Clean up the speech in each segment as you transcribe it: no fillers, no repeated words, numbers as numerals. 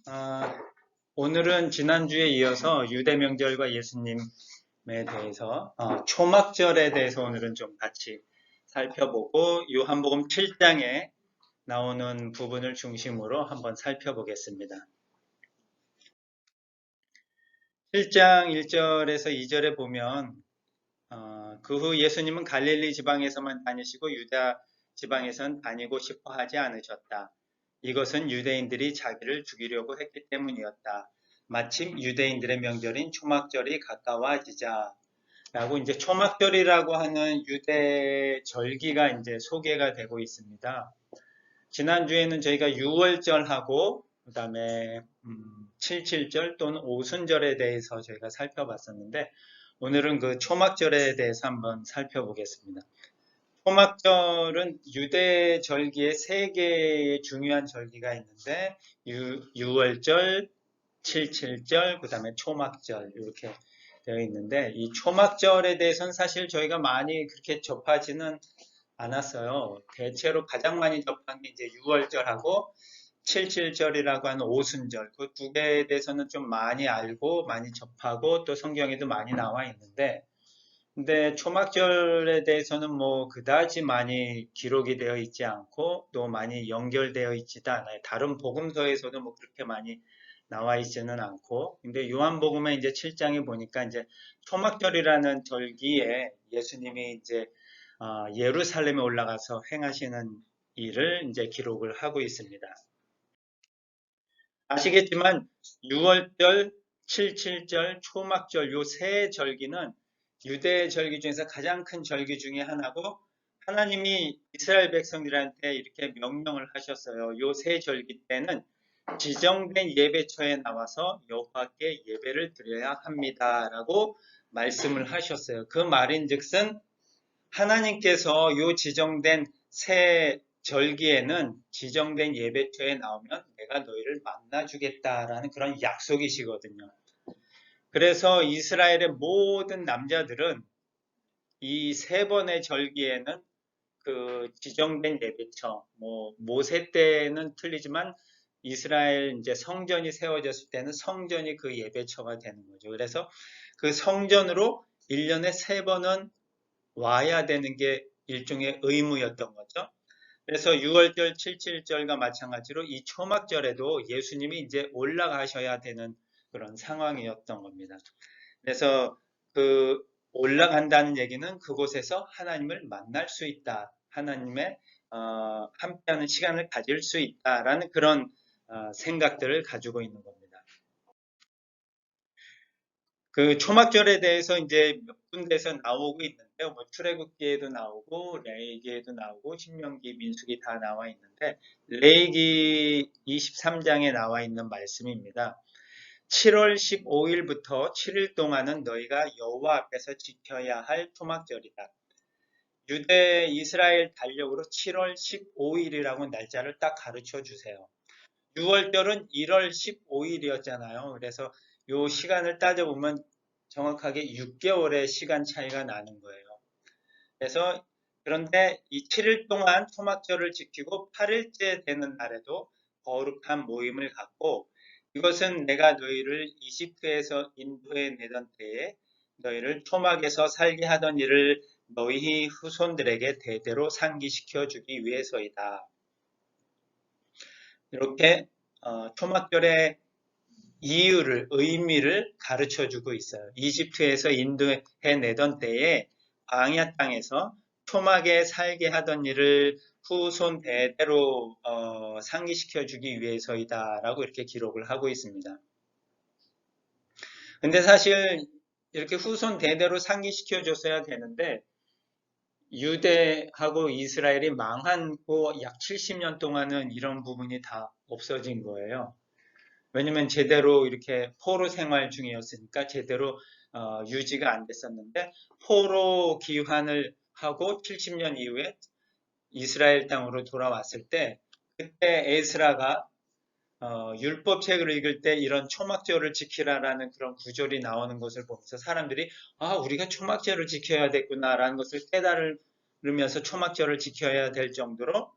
아, 오늘은 지난주에 이어서 유대 명절과 예수님에 대해서 초막절에 대해서 오늘은 좀 같이 살펴보고 요한복음 7장에 나오는 부분을 중심으로 한번 살펴보겠습니다. 7장 1절에서 2절에 보면 그 후 예수님은 갈릴리 지방에서만 다니시고 유다 지방에선 다니고 싶어 하지 않으셨다. 이것은 유대인들이 자기를 죽이려고 했기 때문이었다. 마침 유대인들의 명절인 초막절이 가까워지자 라고 이제 초막절이라고 하는 유대 절기가 이제 소개가 되고 있습니다. 지난주에는 저희가 유월절하고 그다음에 77절 또는 오순절에 대해서 저희가 살펴봤었는데 오늘은 그 초막절에 대해서 한번 살펴보겠습니다. 초막절은 유대 절기에 세 개의 중요한 절기가 있는데 유월절, 77절, 그 다음에 초막절 이렇게 되어 있는데 이 초막절에 대해서는 사실 저희가 많이 그렇게 접하지는 않았어요. 대체로 가장 많이 접한 게 이제 유월절하고 77절이라고 하는 오순절 그 두 개에 대해서는 좀 많이 알고 많이 접하고 또 성경에도 많이 나와 있는데 근데 초막절에 대해서는 뭐 그다지 많이 기록이 되어 있지 않고 또 많이 연결되어 있지도 않아요. 다른 복음서에서도 뭐 그렇게 많이 나와 있지는 않고 근데 요한복음에 이제 7장에 보니까 이제 초막절이라는 절기에 예수님이 이제 예루살렘에 올라가서 행하시는 일을 이제 기록을 하고 있습니다. 아시겠지만 6월절, 77절, 초막절 요 세 절기는 유대 절기 중에서 가장 큰 절기 중에 하나고 하나님이 이스라엘 백성들한테 이렇게 명령을 하셨어요. 요 세 절기 때는 지정된 예배처에 나와서 여호와께 예배를 드려야 합니다라고 말씀을 하셨어요. 그 말인즉슨 하나님께서 요 지정된 새 절기에는 지정된 예배처에 나오면 내가 너희를 만나주겠다라는 그런 약속이시거든요. 그래서 이스라엘의 모든 남자들은 이 세 번의 절기에는 그 지정된 예배처, 뭐 모세 때는 틀리지만 이스라엘 이제 성전이 세워졌을 때는 성전이 그 예배처가 되는 거죠. 그래서 그 성전으로 1년에 세 번은 와야 되는 게 일종의 의무였던 거죠. 그래서 6월절, 77절과 마찬가지로 이 초막절에도 예수님이 이제 올라가셔야 되는 그런 상황이었던 겁니다. 그래서 그 올라간다는 얘기는 그곳에서 하나님을 만날 수 있다. 하나님의 함께하는 시간을 가질 수 있다라는 그런 생각들을 가지고 있는 겁니다. 그 초막절에 대해서 이제 몇 군데에서 나오고 있는데요. 뭐 출애굽기에도 나오고 레위기에도 나오고 신명기, 민수기 다 나와 있는데 레위기 23장에 나와 있는 말씀입니다. 7월 15일부터 7일 동안은 너희가 여호와 앞에서 지켜야 할 초막절이다. 유대 이스라엘 달력으로 7월 15일이라고 날짜를 딱 가르쳐 주세요. 6월절은 1월 15일이었잖아요. 그래서 요 시간을 따져보면 정확하게 6개월의 시간 차이가 나는 거예요. 그래서 그런데 이 7일 동안 초막절을 지키고 8일째 되는 날에도 거룩한 모임을 갖고 이것은 내가 너희를 이집트에서 인도해 내던 때에 너희를 초막에서 살게 하던 일을 너희 후손들에게 대대로 상기시켜 주기 위해서이다. 이렇게 초막절의 이유를, 의미를 가르쳐 주고 있어요. 이집트에서 인도해 내던 때에 광야 땅에서 초막에 살게 하던 일을 후손 대대로 상기시켜 주기 위해서이다라고 이렇게 기록을 하고 있습니다. 근데 사실 이렇게 후손 대대로 상기시켜 줬어야 되는데 유대하고 이스라엘이 망하고 약 70년 동안은 이런 부분이 다 없어진 거예요. 왜냐면 제대로 이렇게 포로 생활 중이었으니까 제대로 유지가 안 됐었는데 포로 귀환을 하고 70년 이후에 이스라엘 땅으로 돌아왔을 때 그때 에스라가 율법책을 읽을 때 이런 초막절을 지키라라는 그런 구절이 나오는 것을 보면서 사람들이 우리가 초막절을 지켜야 됐구나라는 것을 깨달으면서 초막절을 지켜야 될 정도로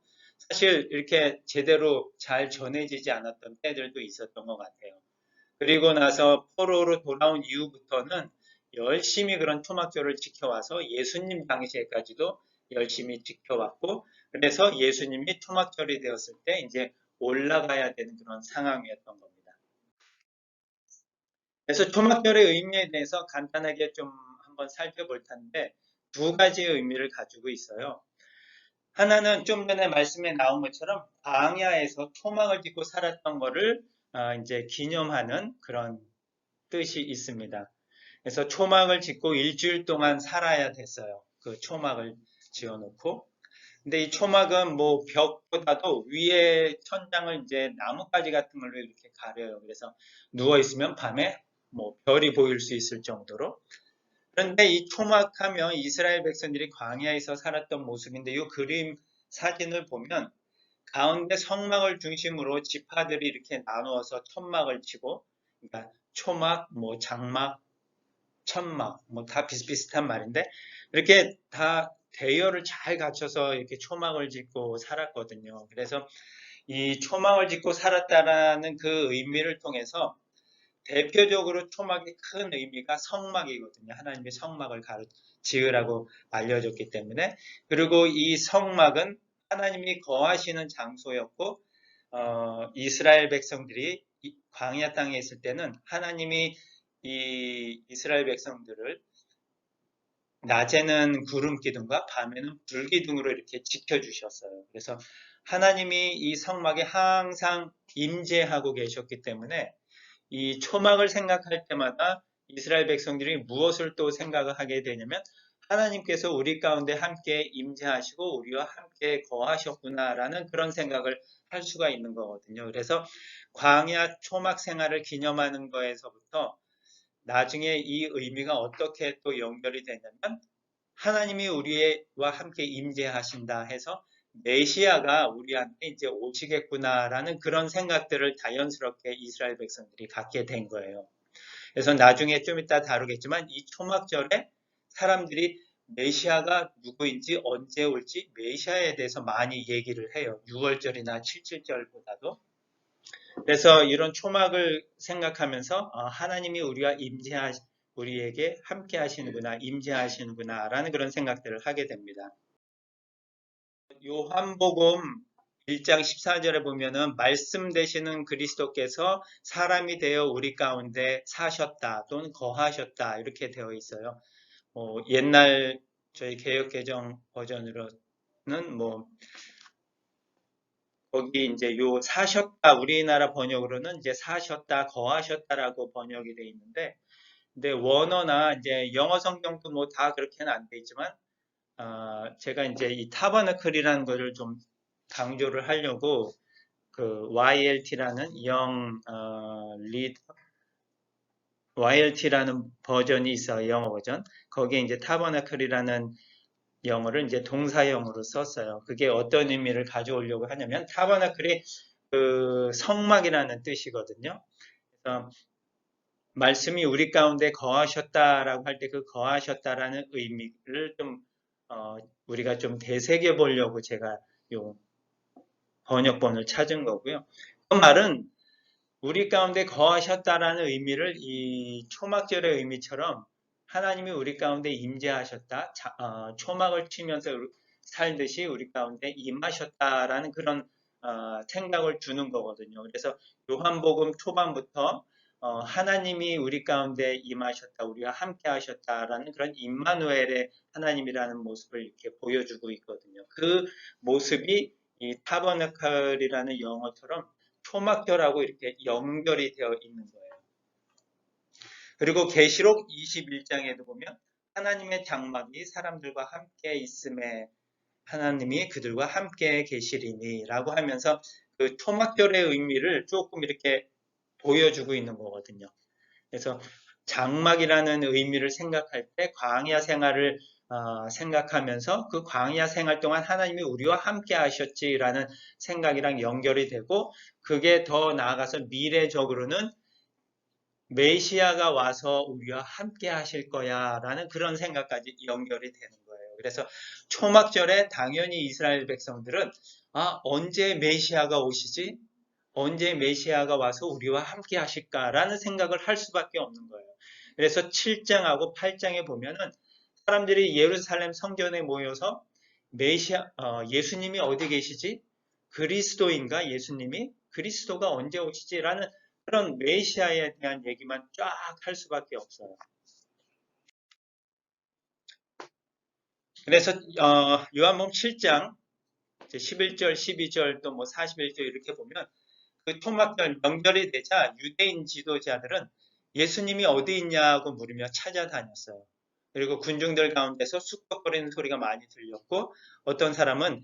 사실 이렇게 제대로 잘 전해지지 않았던 때들도 있었던 것 같아요. 그리고 나서 포로로 돌아온 이후부터는 열심히 그런 초막절을 지켜와서 예수님 당시에까지도 열심히 지켜왔고, 그래서 예수님이 초막절이 되었을 때 이제 올라가야 되는 그런 상황이었던 겁니다. 그래서 초막절의 의미에 대해서 간단하게 좀 한번 살펴볼 텐데, 두 가지의 의미를 가지고 있어요. 하나는 좀 전에 말씀에 나온 것처럼 광야에서 초막을 짓고 살았던 거를 이제 기념하는 그런 뜻이 있습니다. 그래서 초막을 짓고 일주일 동안 살아야 됐어요. 그 초막을 지어놓고. 근데 이 초막은 뭐 벽보다도 위에 천장을 이제 나뭇가지 같은 걸로 이렇게 가려요. 그래서 누워 있으면 밤에 뭐 별이 보일 수 있을 정도로. 그런데 이 초막하면 이스라엘 백성들이 광야에서 살았던 모습인데 이 그림 사진을 보면 가운데 성막을 중심으로 지파들이 이렇게 나누어서 천막을 치고, 그러니까 초막, 뭐 장막, 천막, 뭐 다 비슷비슷한 말인데 이렇게 다 대여를 잘 갖춰서 이렇게 초막을 짓고 살았거든요. 그래서 이 초막을 짓고 살았다라는 그 의미를 통해서 대표적으로 초막의 큰 의미가 성막이거든요. 하나님이 성막을 지으라고 알려줬기 때문에. 그리고 이 성막은 하나님이 거하시는 장소였고, 이스라엘 백성들이 광야 땅에 있을 때는 하나님이 이 이스라엘 백성들을 낮에는 구름 기둥과 밤에는 불 기둥으로 이렇게 지켜주셨어요. 그래서 하나님이 이 성막에 항상 임재하고 계셨기 때문에 이 초막을 생각할 때마다 이스라엘 백성들이 무엇을 또 생각을 하게 되냐면 하나님께서 우리 가운데 함께 임재하시고 우리와 함께 거하셨구나라는 그런 생각을 할 수가 있는 거거든요. 그래서 광야 초막 생활을 기념하는 거에서부터 나중에 이 의미가 어떻게 또 연결이 되냐면 하나님이 우리와 함께 임재하신다 해서 메시아가 우리한테 이제 오시겠구나라는 그런 생각들을 자연스럽게 이스라엘 백성들이 갖게 된 거예요. 그래서 나중에 좀 이따 다루겠지만 이 초막절에 사람들이 메시아가 누구인지 언제 올지 메시아에 대해서 많이 얘기를 해요. 6월절이나 7.7절보다도. 그래서 이런 초막을 생각하면서 하나님이 우리에게 함께 하시는구나, 임재하시는구나 라는 그런 생각들을 하게 됩니다. 요한복음 1장 14절에 보면은 말씀 되시는 그리스도께서 사람이 되어 우리 가운데 사셨다 또는 거하셨다 이렇게 되어 있어요. 옛날 저희 개역개정 버전으로는 뭐 거기 이제 요 사셨다 우리나라 번역으로는 이제 사셨다 거하셨다라고 번역이 되어 있는데 근데 원어나 이제 영어 성경도 뭐 다 그렇게는 안 돼 있지만 제가 이제 이 타버너클이라는 것을 좀 강조를 하려고 그 YLT라는 YLT라는 버전이 있어요. 영어 버전. 거기에 이제 타버너클이라는 영어를 이제 동사형으로 썼어요. 그게 어떤 의미를 가져오려고 하냐면 타버너클이 그 성막이라는 뜻이거든요. 그래서 말씀이 우리 가운데 거하셨다라고 할 때 그 거하셨다라는 의미를 좀 우리가 좀 되새겨 보려고 제가 요 번역본을 찾은 거고요. 그 말은 우리 가운데 거하셨다라는 의미를 이 초막절의 의미처럼 하나님이 우리 가운데 임재하셨다, 초막을 치면서 살듯이 우리 가운데 임하셨다라는 그런 생각을 주는 거거든요. 그래서 요한복음 초반부터 하나님이 우리 가운데 임하셨다, 우리와 함께 하셨다라는 그런 임마누엘의 하나님이라는 모습을 이렇게 보여주고 있거든요. 그 모습이 이 타버너클이라는 영어처럼 초막절하고 이렇게 연결이 되어 있는 거예요. 그리고 계시록 21장에도 보면 하나님의 장막이 사람들과 함께 있음에 하나님이 그들과 함께 계시리니 라고 하면서 그 초막절의 의미를 조금 이렇게 보여주고 있는 거거든요. 그래서 장막이라는 의미를 생각할 때 광야 생활을 생각하면서 그 광야 생활 동안 하나님이 우리와 함께 하셨지라는 생각이랑 연결이 되고 그게 더 나아가서 미래적으로는 메시아가 와서 우리와 함께 하실 거야 라는 그런 생각까지 연결이 되는 거예요. 그래서 초막절에 당연히 이스라엘 백성들은 언제 메시아가 오시지? 언제 메시아가 와서 우리와 함께 하실까라는 생각을 할 수밖에 없는 거예요. 그래서 7장하고 8장에 보면은 사람들이 예루살렘 성전에 모여서 예수님이 어디 계시지? 그리스도인가? 예수님이? 그리스도가 언제 오시지? 라는 그런 메시아에 대한 얘기만 쫙 할 수밖에 없어요. 그래서 요한복음 7장 11절, 12절 또 뭐 41절 이렇게 보면 그 초막절 명절이 되자 유대인 지도자들은 예수님이 어디 있냐고 물으며 찾아다녔어요. 그리고 군중들 가운데서 쑥덕거리는 소리가 많이 들렸고 어떤 사람은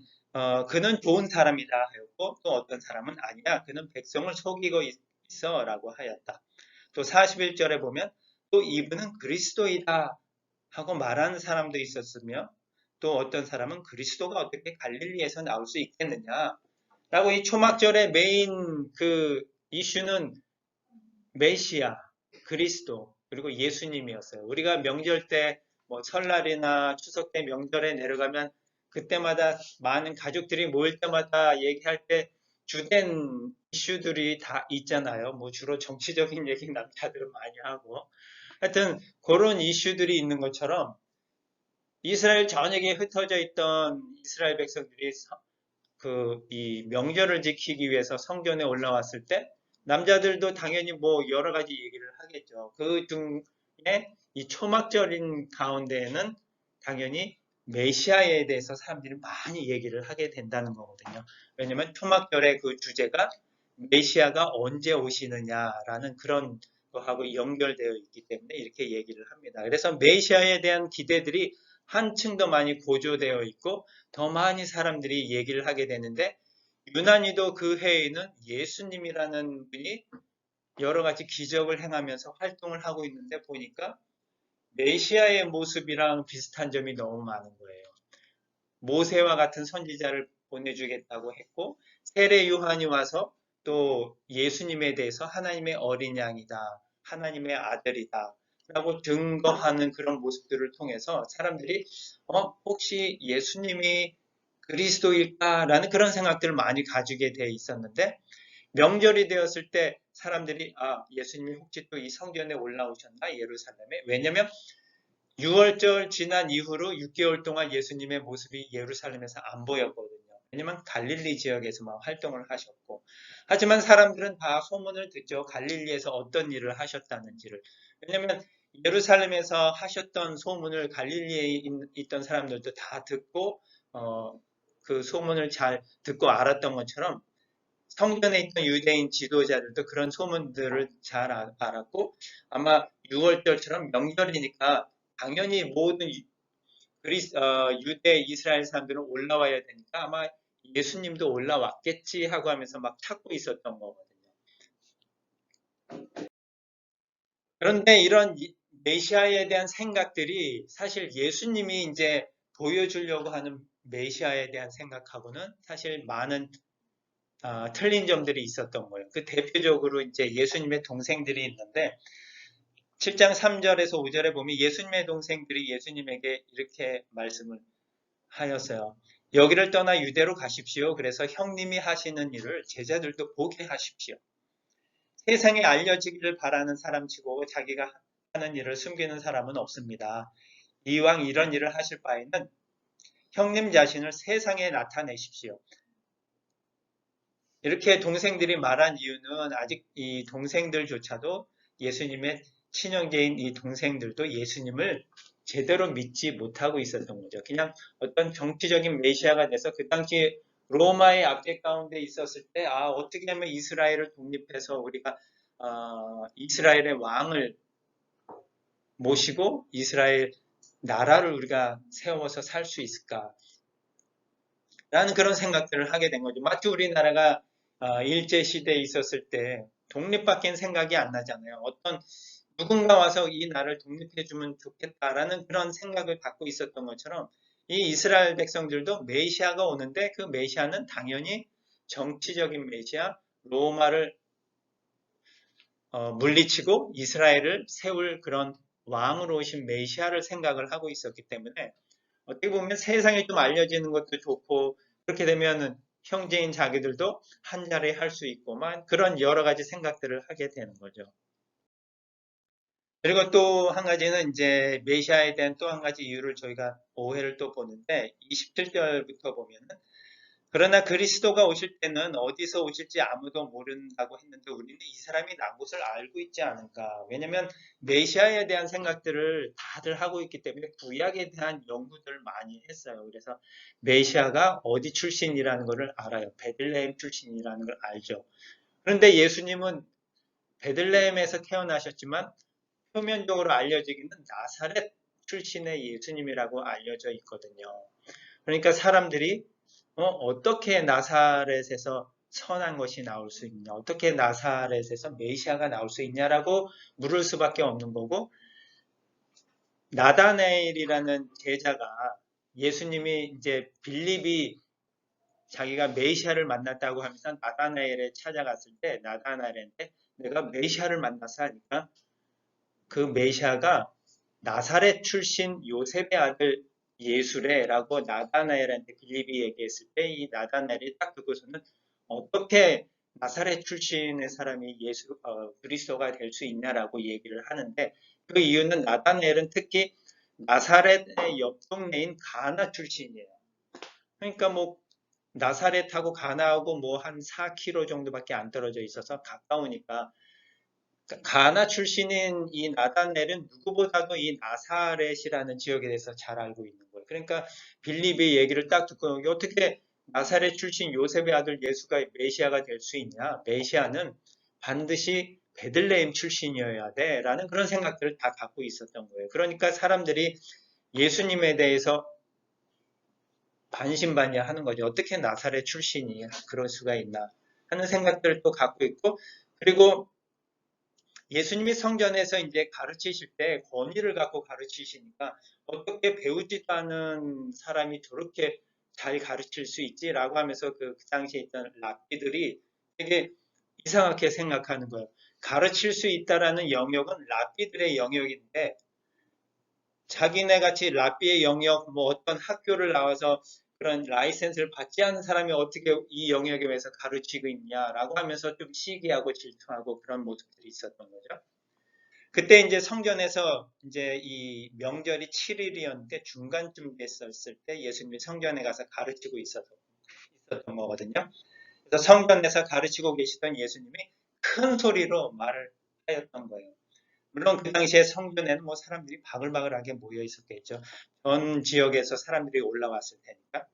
그는 좋은 사람이다 하였고 또 어떤 사람은 아니야 그는 백성을 속이고 있어 라고 하였다. 또 41절에 보면 또 이분은 그리스도이다 하고 말하는 사람도 있었으며 또 어떤 사람은 그리스도가 어떻게 갈릴리에서 나올 수 있겠느냐 라고 이 초막절의 메인 그 이슈는 메시아, 그리스도, 그리고 예수님이었어요. 우리가 명절 때, 뭐 설날이나 추석 때 명절에 내려가면 그때마다 많은 가족들이 모일 때마다 얘기할 때 주된 이슈들이 다 있잖아요. 뭐 주로 정치적인 얘기 남자들은 많이 하고. 하여튼 그런 이슈들이 있는 것처럼 이스라엘 전역에 흩어져 있던 이스라엘 백성들이 이 명절을 지키기 위해서 성전에 올라왔을 때 남자들도 당연히 뭐 여러 가지 얘기를 하겠죠. 그 중에 이 초막절인 가운데에는 당연히 메시아에 대해서 사람들이 많이 얘기를 하게 된다는 거거든요. 왜냐면 초막절의 그 주제가 메시아가 언제 오시느냐라는 그런 거하고 연결되어 있기 때문에 이렇게 얘기를 합니다. 그래서 메시아에 대한 기대들이 한층 더 많이 고조되어 있고 더 많이 사람들이 얘기를 하게 되는데 유난히도 그 해에는 예수님이라는 분이 여러 가지 기적을 행하면서 활동을 하고 있는데 보니까 메시아의 모습이랑 비슷한 점이 너무 많은 거예요. 모세와 같은 선지자를 보내주겠다고 했고 세례 요한이 와서 또 예수님에 대해서 하나님의 어린 양이다. 하나님의 아들이다. 라고 증거하는 그런 모습들을 통해서 사람들이 혹시 예수님이 그리스도일까라는 그런 생각들을 많이 가지게 돼 있었는데 명절이 되었을 때 사람들이 예수님이 혹시 또 이 성전에 올라오셨나 예루살렘에 왜냐면 6월절 지난 이후로 6개월 동안 예수님의 모습이 예루살렘에서 안 보였거든요. 왜냐면 갈릴리 지역에서만 활동을 하셨고 하지만 사람들은 다 소문을 듣죠. 갈릴리에서 어떤 일을 하셨다는지를. 왜냐면 예루살렘에서 하셨던 소문을 갈릴리에 있던 사람들도 다 듣고 그 소문을 잘 듣고 알았던 것처럼 성전에 있던 유대인 지도자들도 그런 소문들을 잘 알았고 아마 6월절처럼 명절이니까 당연히 모든 유대 이스라엘 사람들은 올라와야 되니까 아마 예수님도 올라왔겠지 하고 하면서 막 찾고 있었던 거거든요. 그런데 이런 메시아에 대한 생각들이 사실 예수님이 이제 보여주려고 하는 메시아에 대한 생각하고는 사실 많은 틀린 점들이 있었던 거예요. 그 대표적으로 이제 예수님의 동생들이 있는데 7장 3절에서 5절에 보면 예수님의 동생들이 예수님에게 이렇게 말씀을 하였어요. 여기를 떠나 유대로 가십시오. 그래서 형님이 하시는 일을 제자들도 보게 하십시오. 세상에 알려지기를 바라는 사람치고 자기가 하는 일을 숨기는 사람은 없습니다. 이왕 이런 일을 하실 바에는 형님 자신을 세상에 나타내십시오. 이렇게 동생들이 말한 이유는 아직 이 동생들조차도 예수님의 친형제인 이 동생들도 예수님을 제대로 믿지 못하고 있었던 거죠. 그냥 어떤 정치적인 메시아가 돼서 그 당시 로마의 압제 가운데 있었을 때 어떻게 하면 이스라엘을 독립해서 우리가 이스라엘의 왕을 모시고 이스라엘 나라를 우리가 세워서 살 수 있을까? 라는 그런 생각들을 하게 된 거죠. 마치 우리나라가 일제시대에 있었을 때 독립밖엔 생각이 안 나잖아요. 누군가 와서 이 나라를 독립해주면 좋겠다라는 그런 생각을 갖고 있었던 것처럼 이 이스라엘 백성들도 메시아가 오는데 그 메시아는 당연히 정치적인 메시아, 로마를 물리치고 이스라엘을 세울 그런 왕으로 오신 메시아를 생각을 하고 있었기 때문에 어떻게 보면 세상에 좀 알려지는 것도 좋고 그렇게 되면은 형제인 자기들도 한 자리 할 수 있고만 그런 여러 가지 생각들을 하게 되는 거죠. 그리고 또 한 가지는 이제 메시아에 대한 또 한 가지 이유를 저희가 오해를 또 보는데 27절부터 보면은 그러나 그리스도가 오실 때는 어디서 오실지 아무도 모른다고 했는데 우리는 이 사람이 난 곳을 알고 있지 않을까. 왜냐하면 메시아에 대한 생각들을 다들 하고 있기 때문에 구약에 대한 연구들을 많이 했어요. 그래서 메시아가 어디 출신이라는 것을 알아요. 베들레헴 출신이라는 걸 알죠. 그런데 예수님은 베들레헴에서 태어나셨지만 표면적으로 알려지기는 나사렛 출신의 예수님이라고 알려져 있거든요. 그러니까 사람들이 어떻게 나사렛에서 선한 것이 나올 수 있냐, 어떻게 나사렛에서 메시아가 나올 수 있냐라고 물을 수밖에 없는 거고, 나다나엘이라는 제자가 예수님이 이제 빌립이 자기가 메시아를 만났다고 하면서 나다나엘에 찾아갔을 때 나다나엘한테 내가 메시아를 만났어 하니까 그 메시아가 나사렛 출신 요셉의 아들 예수래라고 나다나엘한테 빌립이 얘기했을 때 이 나다나엘이 딱 듣고서는 어떻게 나사렛 출신의 사람이 그리스도가 될 수 있냐라고 얘기를 하는데 그 이유는 나다나엘은 특히 나사렛의 옆 동네인 가나 출신이에요. 그러니까 뭐 나사렛하고 가나하고 뭐 한 4km 정도밖에 안 떨어져 있어서 가까우니까 가나 출신인 이 나단넬은 누구보다도 이 나사렛이라는 지역에 대해서 잘 알고 있는 거예요. 그러니까 빌립의 얘기를 딱 듣고 어떻게 나사렛 출신 요셉의 아들 예수가 메시아가 될 수 있냐? 메시아는 반드시 베들레헴 출신이어야 돼 라는 그런 생각들을 다 갖고 있었던 거예요. 그러니까 사람들이 예수님에 대해서 반신반의하는 거죠. 어떻게 나사렛 출신이 그럴 수가 있나 하는 생각들을 또 갖고 있고 그리고 예수님이 성전에서 이제 가르치실 때 권위를 갖고 가르치시니까 어떻게 배우지도 않은 사람이 저렇게 잘 가르칠 수 있지라고 하면서 그 당시에 있던 랍비들이 되게 이상하게 생각하는 거예요. 가르칠 수 있다라는 영역은 랍비들의 영역인데 자기네 같이 랍비의 영역 뭐 어떤 학교를 나와서 그런 라이센스를 받지 않은 사람이 어떻게 이 영역에 대해서 가르치고 있냐라고 하면서 좀 시기하고 질투하고 그런 모습들이 있었던 거죠. 그때 이제 성전에서 이제 이 명절이 7일이었는데 중간쯤 됐었을 때 예수님이 성전에 가서 가르치고 있었던 거거든요. 그래서 성전에서 가르치고 계시던 예수님이 큰 소리로 말을 하였던 거예요. 물론 그 당시에 성전에는 뭐 사람들이 바글바글하게 모여 있었겠죠. 전 지역에서 사람들이 올라왔을 테니까.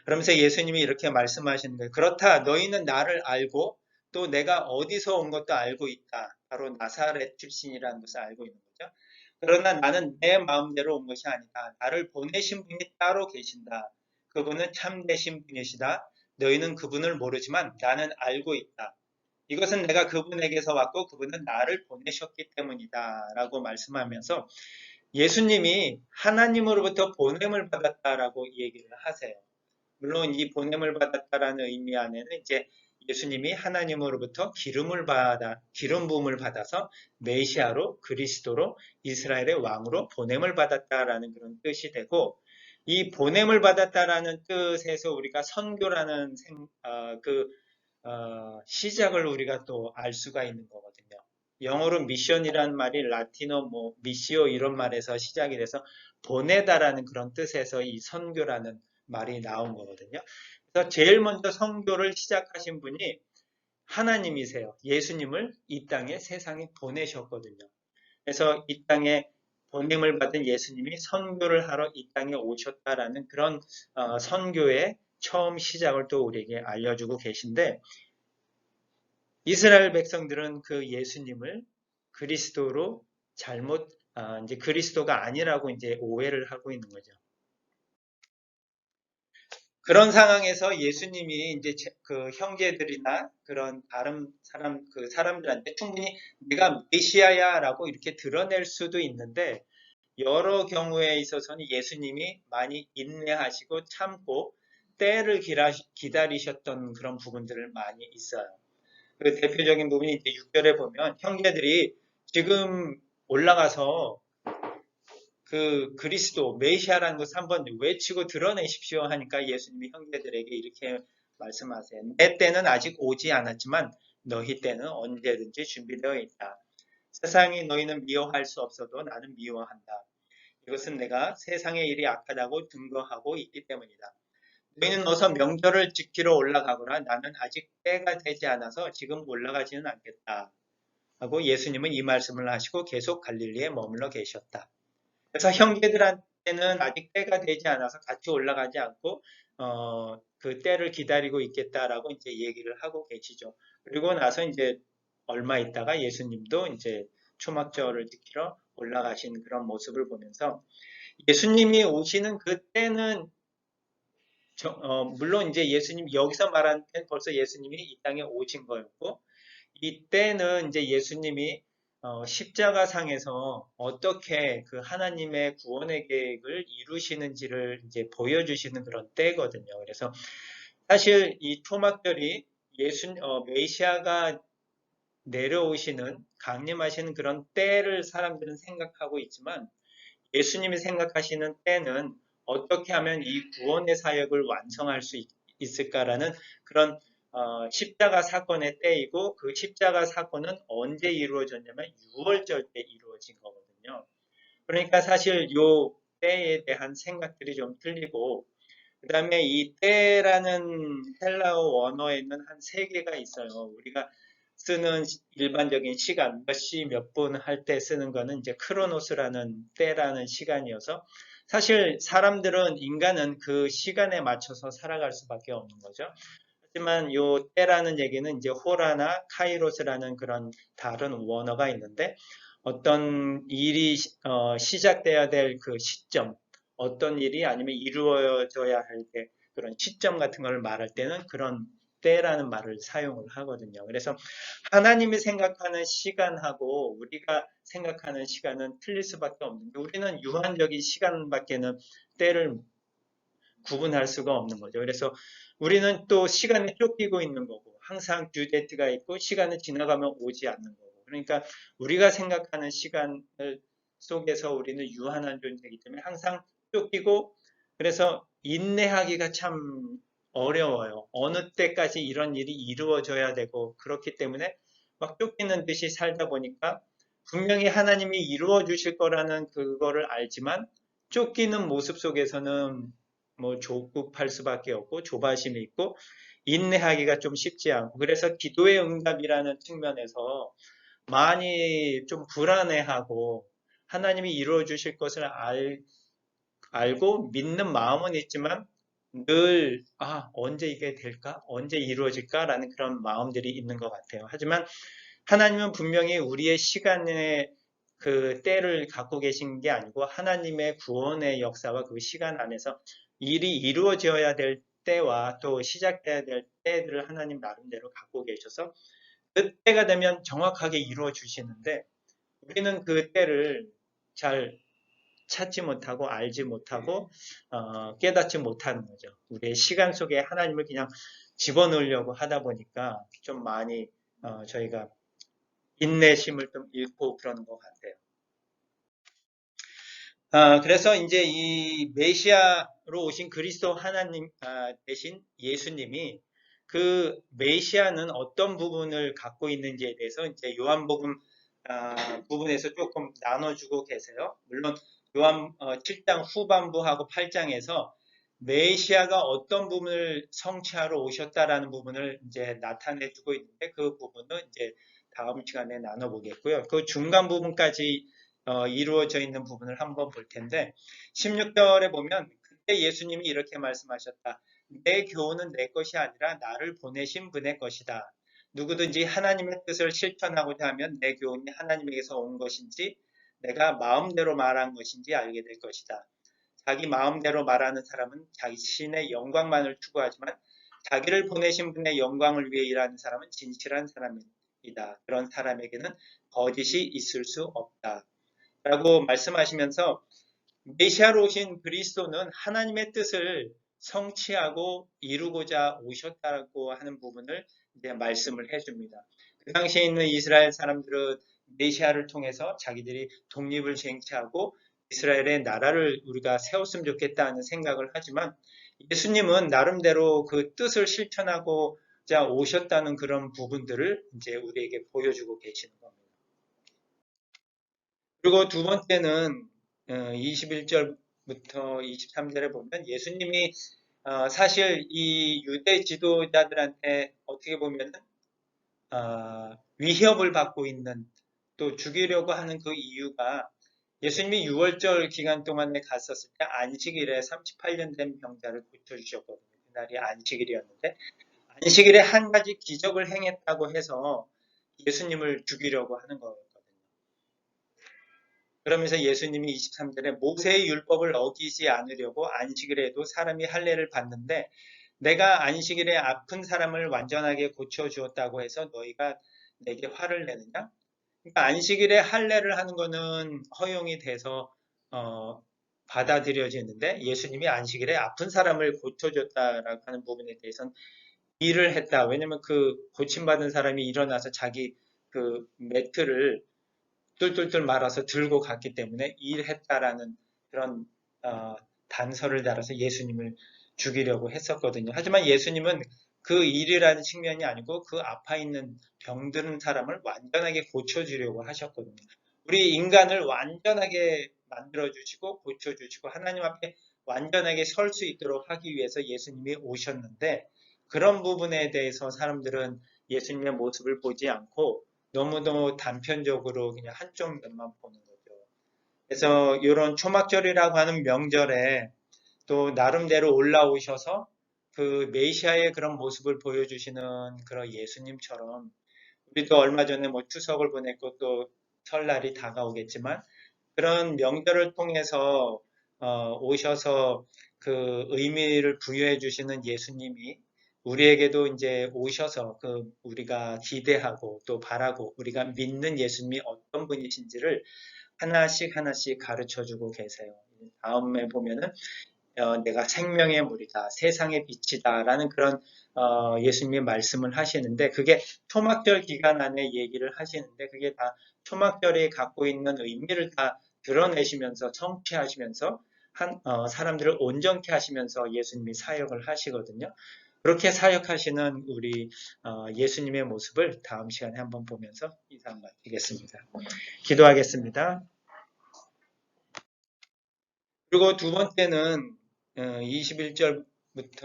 그러면서 예수님이 이렇게 말씀하시는 거예요. 그렇다. 너희는 나를 알고 또 내가 어디서 온 것도 알고 있다. 바로 나사렛 출신이라는 것을 알고 있는 거죠. 그러나 나는 내 마음대로 온 것이 아니다. 나를 보내신 분이 따로 계신다. 그분은 참되신 분이시다. 너희는 그분을 모르지만 나는 알고 있다. 이것은 내가 그분에게서 왔고 그분은 나를 보내셨기 때문이다. 라고 말씀하면서 예수님이 하나님으로부터 보냄을 받았다라고 얘기를 하세요. 물론 이 보냄을 받았다라는 의미 안에는 이제 예수님이 하나님으로부터 기름 부음을 받아서 메시아로 그리스도로 이스라엘의 왕으로 보냄을 받았다라는 그런 뜻이 되고 이 보냄을 받았다라는 뜻에서 우리가 선교라는 시작을 우리가 또 알 수가 있는 거거든요. 영어로 미션이라는 말이 라틴어 뭐 미시오 이런 말에서 시작이 돼서 보내다라는 그런 뜻에서 이 선교라는 말이 나온 거거든요. 그래서 제일 먼저 선교를 시작하신 분이 하나님이세요. 예수님을 이 땅에 세상에 보내셨거든요. 그래서 이 땅에 보냄을 받은 예수님이 선교를 하러 이 땅에 오셨다라는 그런 선교의 처음 시작을 또 우리에게 알려주고 계신데 이스라엘 백성들은 그 예수님을 그리스도로 이제 그리스도가 아니라고 이제 오해를 하고 있는 거죠. 그런 상황에서 예수님이 이제 그 형제들이나 그런 다른 사람들한테 충분히 내가 메시아야라고 이렇게 드러낼 수도 있는데 여러 경우에 있어서는 예수님이 많이 인내하시고 참고 때를 기다리셨던 그런 부분들을 많이 있어요. 그 대표적인 부분이 이제 6절에 보면 형제들이 지금 올라가서 그 그리스도 메시아라는 것을 한번 외치고 드러내십시오 하니까 예수님이 형제들에게 이렇게 말씀하세요. 내 때는 아직 오지 않았지만 너희 때는 언제든지 준비되어 있다. 세상이 너희는 미워할 수 없어도 나는 미워한다. 이것은 내가 세상의 일이 악하다고 증거하고 있기 때문이다. 너희는 어서 명절을 지키러 올라가거라. 나는 아직 때가 되지 않아서 지금 올라가지는 않겠다. 하고 예수님은 이 말씀을 하시고 계속 갈릴리에 머물러 계셨다. 그래서 형제들한테는 아직 때가 되지 않아서 같이 올라가지 않고 그 때를 기다리고 있겠다라고 이제 얘기를 하고 계시죠. 그리고 나서 이제 얼마 있다가 예수님도 이제 초막절을 지키러 올라가신 그런 모습을 보면서 예수님이 오시는 그 때는 물론 이제 예수님 여기서 말하는 때는 벌써 예수님이 이 땅에 오신 거였고 이때는 이제 예수님이 십자가상에서 어떻게 그 하나님의 구원의 계획을 이루시는지를 이제 보여주시는 그런 때거든요. 그래서 사실 이 초막절이 메시아가 내려오시는 강림하시는 그런 때를 사람들은 생각하고 있지만 예수님이 생각하시는 때는 어떻게 하면 이 구원의 사역을 완성할 수 있을까라는 그런 십자가 사건의 때이고 그 십자가 사건은 언제 이루어졌냐면 6월절 때 이루어진 거거든요. 그러니까 사실 요 때에 대한 생각들이 좀 틀리고 그 다음에 이 때라는 헬라어 원어에는 한 세 개가 있어요. 우리가 쓰는 일반적인 시간, 몇 시 몇 분 할 때 쓰는 거는 이제 크로노스라는 때라는 시간이어서 사실 사람들은 인간은 그 시간에 맞춰서 살아갈 수밖에 없는 거죠. 하지만 요 때라는 얘기는 이제 호라나 카이로스라는 그런 다른 원어가 있는데 어떤 일이 시작돼야 될 그 시점, 어떤 일이 아니면 이루어져야 할 때 그런 시점 같은 걸 말할 때는 그런 때라는 말을 사용을 하거든요. 그래서 하나님이 생각하는 시간하고 우리가 생각하는 시간은 틀릴 수밖에 없는데 우리는 유한적인 시간밖에는 때를 구분할 수가 없는 거죠. 그래서 우리는 또 시간에 쫓기고 있는 거고 항상 듀데이트가 있고 시간이 지나가면 오지 않는 거고 그러니까 우리가 생각하는 시간을 속에서 우리는 유한한 존재이기 때문에 항상 쫓기고 그래서 인내하기가 참 어려워요. 어느 때까지 이런 일이 이루어져야 되고 그렇기 때문에 막 쫓기는 듯이 살다 보니까 분명히 하나님이 이루어 주실 거라는 그거를 알지만 쫓기는 모습 속에서는 뭐 조급할 수밖에 없고 조바심이 있고 인내하기가 좀 쉽지 않고 그래서 기도의 응답이라는 측면에서 많이 좀 불안해하고 하나님이 이루어 주실 것을 알고 믿는 마음은 있지만 늘 언제 이게 될까? 언제 이루어질까라는 그런 마음들이 있는 것 같아요. 하지만 하나님은 분명히 우리의 시간의 그 때를 갖고 계신 게 아니고 하나님의 구원의 역사와 그 시간 안에서 일이 이루어져야 될 때와 또 시작돼야 될 때들을 하나님 나름대로 갖고 계셔서 그 때가 되면 정확하게 이루어 주시는데 우리는 그 때를 잘 찾지 못하고 알지 못하고 깨닫지 못하는 거죠. 우리의 시간 속에 하나님을 그냥 집어넣으려고 하다 보니까 좀 많이 저희가 인내심을 좀 잃고 그러는 것 같아요. 그래서 이제 이 메시아로 오신 그리스도 하나님 대신 예수님이 그 메시아는 어떤 부분을 갖고 있는지에 대해서 이제 요한복음 부분에서 조금 나눠주고 계세요. 물론 요한 7장 후반부하고 8장에서 메시아가 어떤 부분을 성취하러 오셨다라는 부분을 이제 나타내주고 있는데 그 부분은 이제 다음 시간에 나눠보겠고요. 그 중간 부분까지 이루어져 있는 부분을 한번 볼 텐데 16절에 보면 그때 예수님이 이렇게 말씀하셨다. 내 교훈은 내 것이 아니라 나를 보내신 분의 것이다. 누구든지 하나님의 뜻을 실천하고자 하면 내 교훈이 하나님에게서 온 것인지 내가 마음대로 말한 것인지 알게 될 것이다. 자기 마음대로 말하는 사람은 자신의 영광만을 추구하지만 자기를 보내신 분의 영광을 위해 일하는 사람은 진실한 사람이다. 그런 사람에게는 거짓이 있을 수 없다. 라고 말씀하시면서 메시아로 오신 그리스도는 하나님의 뜻을 성취하고 이루고자 오셨다고 하는 부분을 이제 말씀을 해줍니다. 그 당시에 있는 이스라엘 사람들은 메시아를 통해서 자기들이 독립을 쟁취하고 이스라엘의 나라를 우리가 세웠으면 좋겠다 하는 생각을 하지만 예수님은 나름대로 그 뜻을 실천하고자 오셨다는 그런 부분들을 이제 우리에게 보여주고 계시는 겁니다. 그리고 두 번째는 21절부터 23절에 보면 예수님이 사실 이 유대 지도자들한테 어떻게 보면 위협을 받고 있는 또 죽이려고 하는 그 이유가 예수님이 6월절 기간 동안에 갔었을 때 안식일에 38년 된 병자를 고쳐주셨거든요. 그날이 안식일이었는데 안식일에 한 가지 기적을 행했다고 해서 예수님을 죽이려고 하는 거였거든요. 그러면서 예수님이 23절에 모세의 율법을 어기지 않으려고 안식일에도 사람이 할례를 받는데 내가 안식일에 아픈 사람을 완전하게 고쳐주었다고 해서 너희가 내게 화를 내느냐? 그러니까 안식일에 할례를 하는 거는 허용이 돼서 받아들여지는데 예수님이 안식일에 아픈 사람을 고쳐줬다라고 하는 부분에 대해서는 일을 했다. 왜냐면 그 고침받은 사람이 일어나서 자기 그 매트를 뚫뚫뚫 말아서 들고 갔기 때문에 일했다라는 그런 단서를 달아서 예수님을 죽이려고 했었거든요. 하지만 예수님은 그 일이라는 측면이 아니고 그 아파 있는 병드는 사람을 완전하게 고쳐주려고 하셨거든요. 우리 인간을 완전하게 만들어주시고 고쳐주시고 하나님 앞에 완전하게 설 수 있도록 하기 위해서 예수님이 오셨는데 그런 부분에 대해서 사람들은 예수님의 모습을 보지 않고 너무너무 단편적으로 그냥 한쪽 면만 보는 거죠. 그래서 이런 초막절이라고 하는 명절에 또 나름대로 올라오셔서 그 메시아의 그런 모습을 보여주시는 그런 예수님처럼 우리도 얼마 전에 뭐 추석을 보냈고 또 설날이 다가오겠지만 그런 명절을 통해서 오셔서 그 의미를 부여해 주시는 예수님이 우리에게도 이제 오셔서 그 우리가 기대하고 또 바라고 우리가 믿는 예수님이 어떤 분이신지를 하나씩 하나씩 가르쳐 주고 계세요. 다음에 보면은 내가 생명의 물이다, 세상의 빛이다 라는 그런 예수님이 말씀을 하시는데 그게 초막절 기간 안에 얘기를 하시는데 그게 다 초막절이 갖고 있는 의미를 다 드러내시면서 성취하시면서 사람들을 온전케 하시면서 예수님이 사역을 하시거든요. 그렇게 사역하시는 우리 예수님의 모습을 다음 시간에 한번 보면서 인사 마치겠습니다. 기도하겠습니다. 그리고 두 번째는 21절부터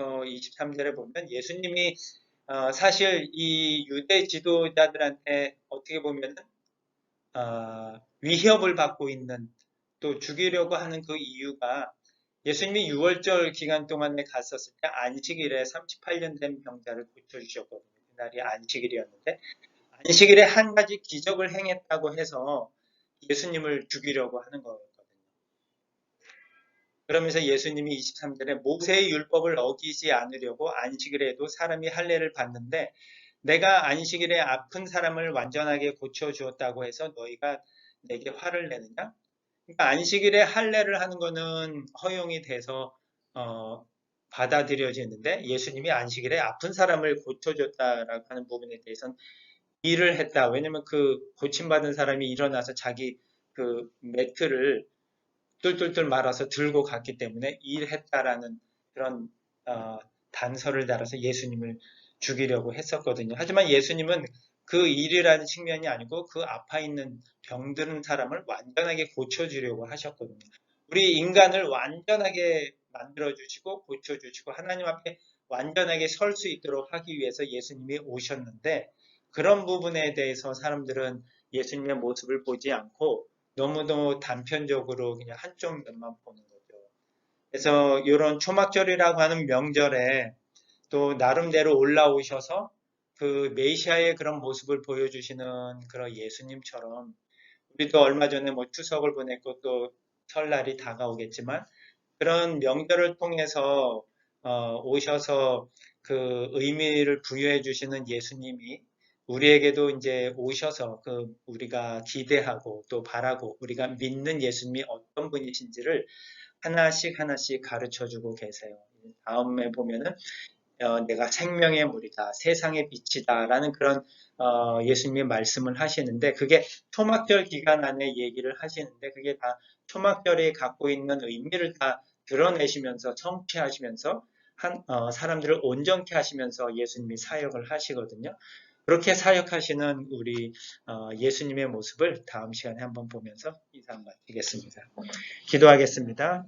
23절에 보면 예수님이 사실 이 유대 지도자들한테 어떻게 보면 위협을 받고 있는 또 죽이려고 하는 그 이유가 예수님이 6월절 기간 동안에 갔었을 때 안식일에 38년 된 병자를 고쳐주셨거든요. 그날이 안식일이었는데 안식일에 한 가지 기적을 행했다고 해서 예수님을 죽이려고 하는 거였거든요. 그러면서 예수님이 23절에 모세의 율법을 어기지 않으려고 안식일에도 사람이 할례를 받는데 내가 안식일에 아픈 사람을 완전하게 고쳐주었다고 해서 너희가 내게 화를 내느냐? 그러니까 안식일에 할례를 하는 거는 허용이 돼서 받아들여지는데 예수님이 안식일에 아픈 사람을 고쳐줬다라고 하는 부분에 대해서는 일을 했다. 왜냐면 그 고침받은 사람이 일어나서 자기 그 매트를 뚫뚫뚫 말아서 들고 갔기 때문에 일했다라는 그런 단서를 달아서 예수님을 죽이려고 했었거든요. 하지만 예수님은 그 일이라는 측면이 아니고 그 아파 있는 병드는 사람을 완전하게 고쳐주려고 하셨거든요. 우리 인간을 완전하게 만들어주시고 고쳐주시고 하나님 앞에 완전하게 설 수 있도록 하기 위해서 예수님이 오셨는데 그런 부분에 대해서 사람들은 예수님의 모습을 보지 않고 너무너무 단편적으로 그냥 한쪽 면만 보는 거죠. 그래서 이런 초막절이라고 하는 명절에 또 나름대로 올라오셔서 그 메시아의 그런 모습을 보여주시는 그런 예수님처럼 우리도 얼마 전에 뭐 추석을 보냈고 또 설날이 다가오겠지만 그런 명절을 통해서 오셔서 그 의미를 부여해 주시는 예수님이 우리에게도 이제 오셔서 그 우리가 기대하고 또 바라고 우리가 믿는 예수님이 어떤 분이신지를 하나씩 하나씩 가르쳐 주고 계세요. 다음에 보면은 내가 생명의 물이다, 세상의 빛이다라는 그런 예수님이 말씀을 하시는데 그게 초막절 기간 안에 얘기를 하시는데 그게 다 초막절이 갖고 있는 의미를 다 드러내시면서 성취하시면서 사람들을 온전케 하시면서 예수님이 사역을 하시거든요. 그렇게 사역하시는 우리 예수님의 모습을 다음 시간에 한번 보면서 인사 마치겠습니다. 기도하겠습니다.